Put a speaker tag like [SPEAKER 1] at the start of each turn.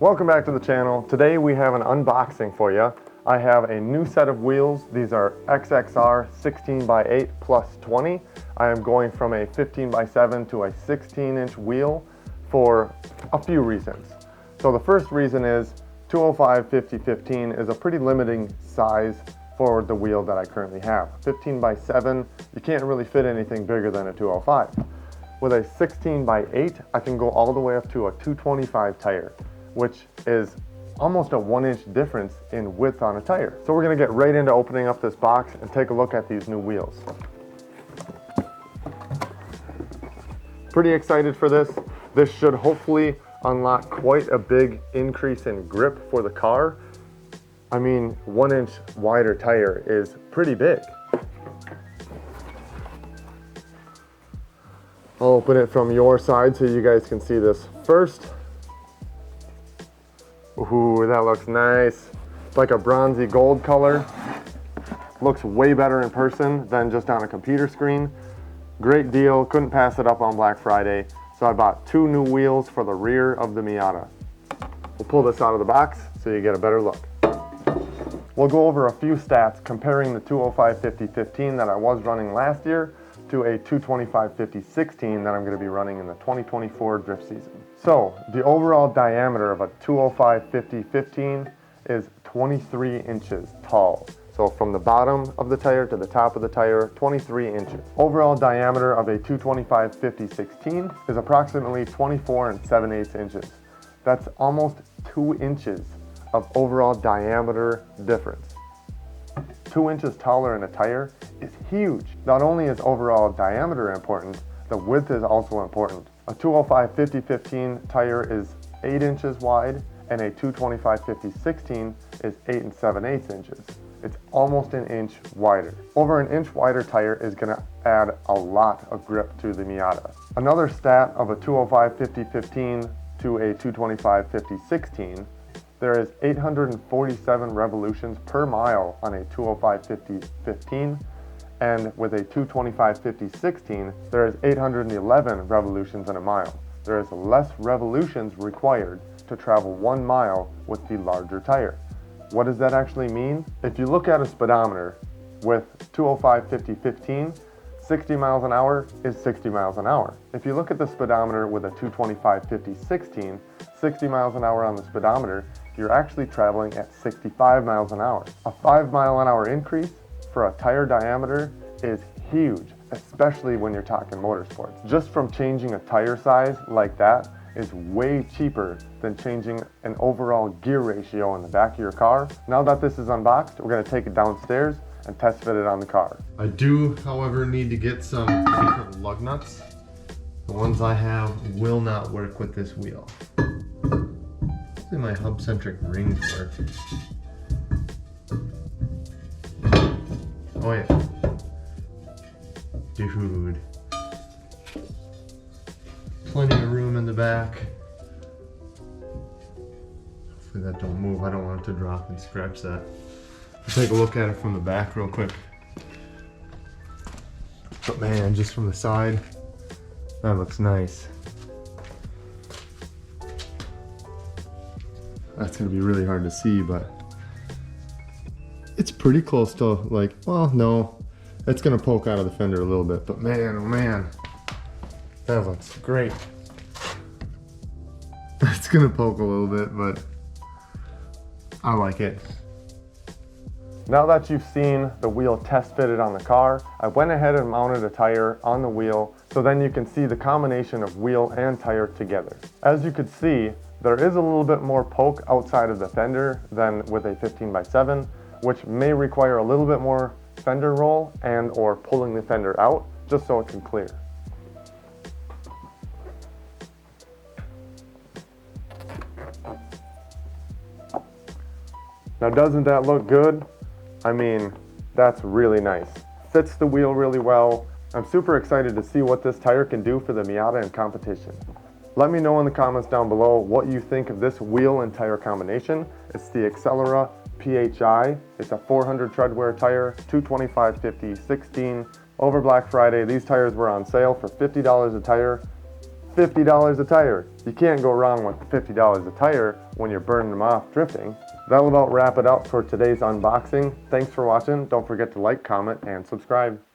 [SPEAKER 1] Welcome back to the channel. Today we have an unboxing for you. I have a new set of wheels. These are XXR 16x8 plus 20. I am going from a 15x7 to a 16-inch wheel for a few reasons. So the first reason is 205/50/15 is a pretty limiting size for the wheel that I currently have. 15x7, you can't really fit anything bigger than a 205. With a 16x8, I can go all the way up to a 225 tire, which is almost a 1-inch difference in width on a tire. So we're gonna get right into opening up this box and take a look at these new wheels. Pretty excited for this. This should hopefully unlock quite a big increase in grip for the car. I mean, 1-inch wider tire is pretty big. I'll open it from your side so you guys can see this first. Ooh, that looks nice. It's like a bronzy gold color. Looks way better in person than just on a computer screen. Great deal, couldn't pass it up on Black Friday. So I bought 2 new wheels for the rear of the Miata. We'll pull this out of the box so you get a better look. We'll go over a few stats comparing the 205/50/15 that I was running last year to a 225/50/16 that I'm going to be running in the 2024 drift season. So the overall diameter of a 205/50/15 is 23 inches tall. So from the bottom of the tire to the top of the tire, 23 inches. Overall diameter of a 225/50/16 is approximately 24 7/8 inches. That's almost 2 inches of overall diameter difference. 2 inches taller in a tire is huge. Not only is overall diameter important, the width is also important. A 205/50/15 tire is 8 inches wide and a 225/50/16 is 8 7/8 inches. It's almost an inch wider. Over an inch wider tire is gonna add a lot of grip to the Miata. Another stat of a 205/50/15 to a 225/50/16, there is 847 revolutions per mile on a 205/50/15, and with a 225/50/16, there is 811 revolutions in a mile. There is less revolutions required to travel 1 mile with the larger tire. What does that actually mean? If you look at a speedometer with 205/50/15, 60 miles an hour is 60 miles an hour. If you look at the speedometer with a 225/50/16, 60 miles an hour on the speedometer, you're actually traveling at 65 miles an hour. A 5 mile an hour increase for a tire diameter is huge, especially when you're talking motorsports. Just from changing a tire size like that is way cheaper than changing an overall gear ratio in the back of your car. Now that this is unboxed, we're gonna take it downstairs and test fit it on the car. I do, however, need to get some different lug nuts. The ones I have will not work with this wheel. My hub-centric rings work. Oh yeah. Dude. Plenty of room in the back. Hopefully that don't move. I don't want it to drop and scratch that. Let's take a look at it from the back real quick. But man, just from the side, that looks nice. That's gonna be really hard to see, but it's pretty close to, like, well, no, it's gonna poke out of the fender a little bit, but man, oh man, that looks great. It's gonna poke a little bit, but I like it. Now that you've seen the wheel test fitted on the car, I went ahead and mounted a tire on the wheel so then you can see the combination of wheel and tire together. As you could see, there is a little bit more poke outside of the fender than with a 15x7, which may require a little bit more fender roll and or pulling the fender out just so it can clear. Now doesn't that look good? I mean, that's really nice. Fits the wheel really well. I'm super excited to see what this tire can do for the Miata in competition. Let me know in the comments down below what you think of this wheel and tire combination. It's the Accelera PHI. It's a 400 tread wear tire, 225/50/16. Over Black Friday, these tires were on sale for $50 a tire. $50 a tire. You can't go wrong with $50 a tire when you're burning them off drifting. That'll about wrap it up for today's unboxing. Thanks for watching. Don't forget to like, comment, and subscribe.